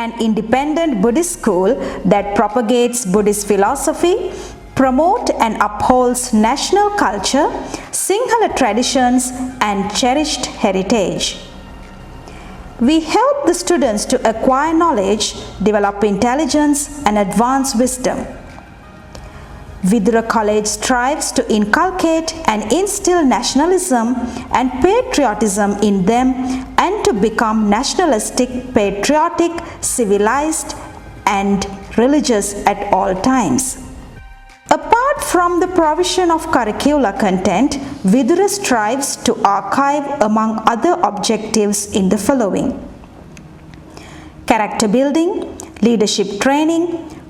an independent Buddhist school that propagates Buddhist philosophy, promotes and upholds national culture, Sinhala traditions and cherished heritage. We help the students to acquire knowledge, develop intelligence and advance wisdom. Vidura College strives to inculcate and instill nationalism and patriotism in them and to become nationalistic, patriotic, civilized and religious at all times. Apart from the provision of curricular content, Vidura strives to archive among other objectives in the following: character building, leadership training,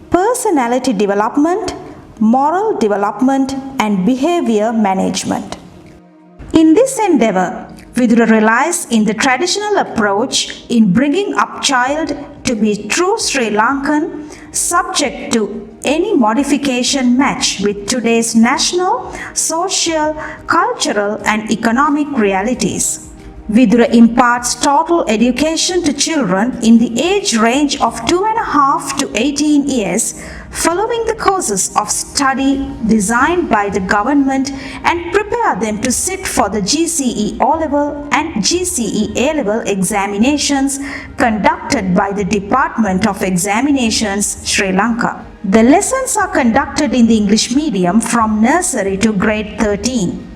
personality development, moral development and behavior management. In this endeavor, Vidura relies in the traditional approach in bringing up child to be true Sri Lankan, subject to any modification match with today's national, social, cultural and economic realities. Vidura imparts total education to children in the age range of 2.5 to 18 years, following the courses of study designed by the government and prepare them to sit for the GCE O-level and GCE A-level examinations conducted by the Department of Examinations, Sri Lanka. The lessons are conducted in the English medium from nursery to grade 13.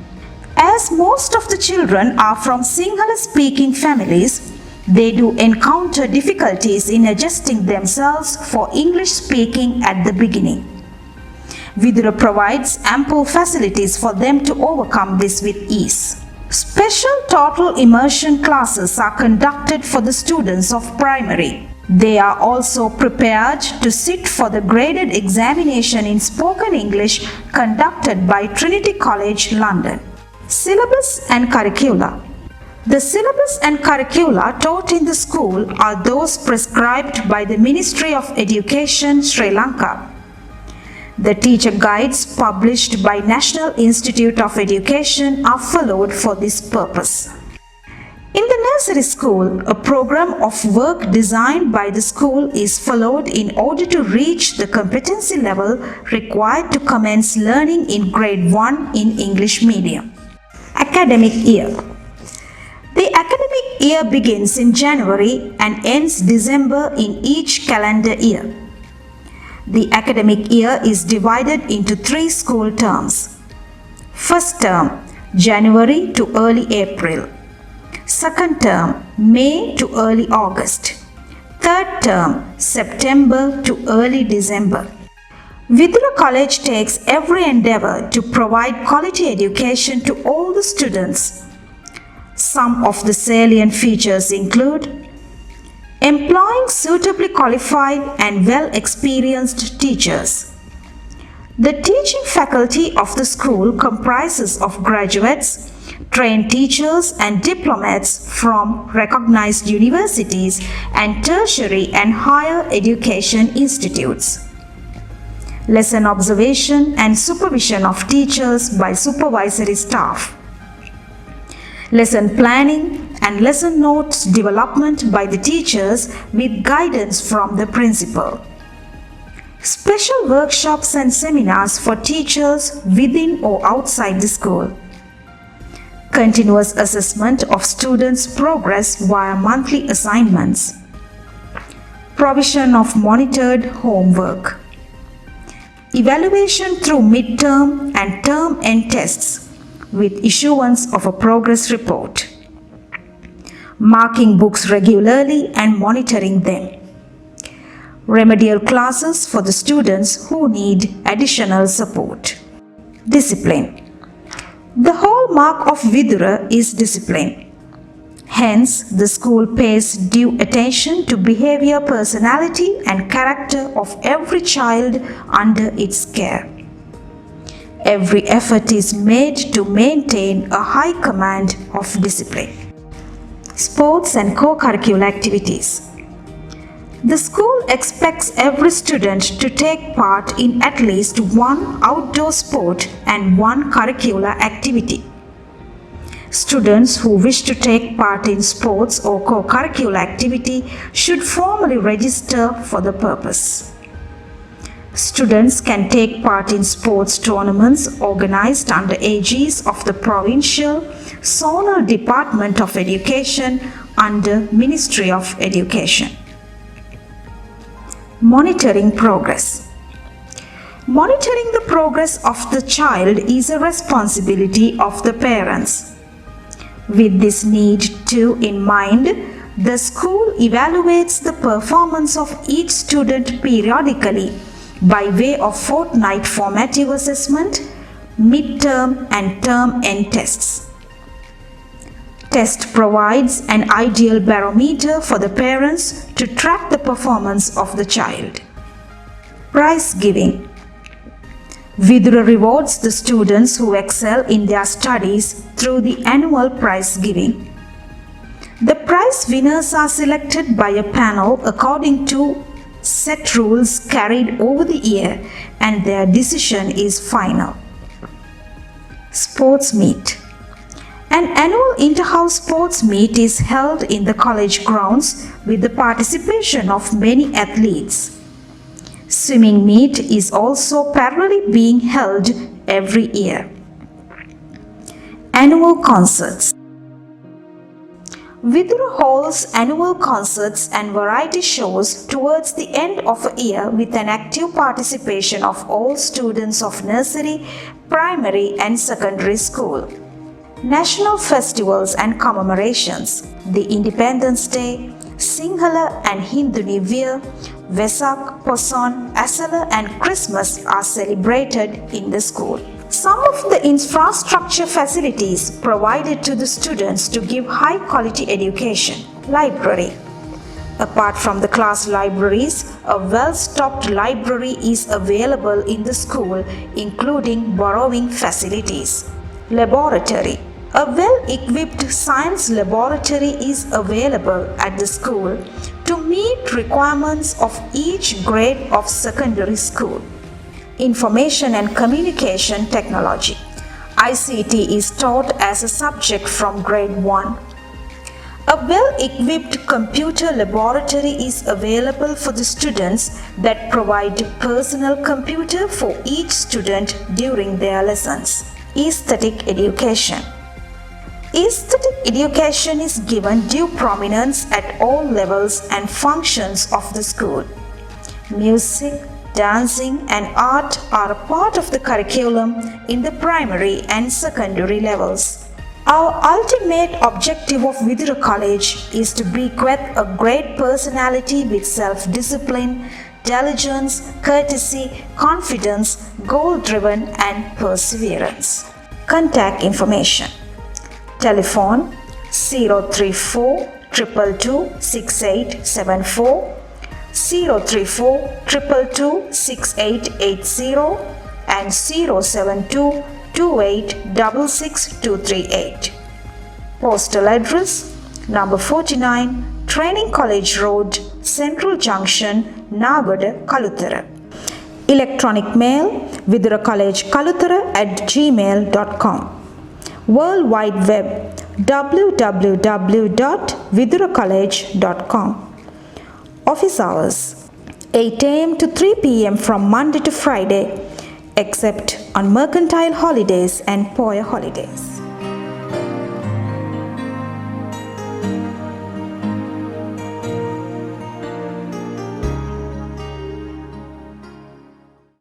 As most of the children are from Sinhala-speaking families, they do encounter difficulties in adjusting themselves for English speaking at the beginning. Vidura provides ample facilities for them to overcome this with ease. Special total immersion classes are conducted for the students of primary. They are also prepared to sit for the graded examination in spoken English conducted by Trinity College, London. Syllabus and curricula. The syllabus and curricula taught in the school are those prescribed by the Ministry of Education, Sri Lanka. The teacher guides published by National Institute of Education are followed for this purpose. In the nursery school, a program of work designed by the school is followed in order to reach the competency level required to commence learning in grade 1 in English medium. Academic year. The academic year begins in January and ends December in each calendar year. The academic year is divided into 3 school terms. First term, January to early April. Second term, May to early August. Third term, September to early December. Vidura College takes every endeavor to provide quality education to all the students. Some of the salient features include employing suitably qualified and well-experienced teachers. The teaching faculty of the school comprises of graduates, trained teachers and diplomats from recognized universities and tertiary and higher education institutes. Lesson observation and supervision of teachers by supervisory staff. Lesson planning and lesson notes development by the teachers with guidance from the principal. Special workshops and seminars for teachers within or outside the school. Continuous assessment of students' progress via monthly assignments. Provision of monitored homework. Evaluation through midterm and term end tests with issuance of a progress report. Marking books regularly and monitoring them. Remedial classes for the students who need additional support. Discipline. The hallmark of Vidura is discipline. Hence, the school pays due attention to behavior, personality and character of every child under its care. Every effort is made to maintain a high command of discipline. Sports and co-curricular activities. The school expects every student to take part in at least one outdoor sport and one curricular activity. Students who wish to take part in sports or co-curricular activity should formally register for the purpose. Students can take part in sports tournaments organized under aegis of the provincial zonal Department of Education under Ministry of Education. Monitoring progress. Monitoring the progress of the child is a responsibility of the parents. With this need in mind, the school evaluates the performance of each student periodically by way of fortnight formative assessment, mid-term and term-end tests. Test provides an ideal barometer for the parents to track the performance of the child. Prize giving. Vidura rewards the students who excel in their studies through the annual prize giving. The prize winners are selected by a panel according to set rules carried over the year, and their decision is final. Sports meet. An annual inter-house sports meet is held in the college grounds with the participation of many athletes. Swimming meet is also parallelly being held every year. Annual concerts. Vidura holds annual concerts and variety shows towards the end of a year with an active participation of all students of nursery, primary and secondary school. National festivals and commemorations. The Independence Day, Sinhala and Hindu New Year, Vesak, Poson, Asala and Christmas are celebrated in the school. Some of the infrastructure facilities provided to the students to give high quality education. Library. Apart from the class libraries, a well-stocked library is available in the school, including borrowing facilities. Laboratory. A well-equipped science laboratory is available at the school to meet requirements of each grade of secondary school. Information and Communication Technology. ICT is taught as a subject from grade 1. A well-equipped computer laboratory is available for the students that provide personal computer for each student during their lessons. Aesthetic education. Aesthetic education is given due prominence at all levels and functions of the school. Music, dancing and art are a part of the curriculum in the primary and secondary levels. Our ultimate objective of Vidura College is to bequeath a great personality with self-discipline, diligence, courtesy, confidence, goal-driven and perseverance. Contact information. Telephone 034 222 6874, 034 222 6880 and 072 28 66238. Postal address number 49 Training College Road, Central Junction, Nagada, Kaluthara. Electronic mail viduracollegekalutara@gmail.com. World Wide Web www.viduracollege.com. Office hours 8 a.m. to 3 p.m. from Monday to Friday, except on mercantile holidays and Poya holidays.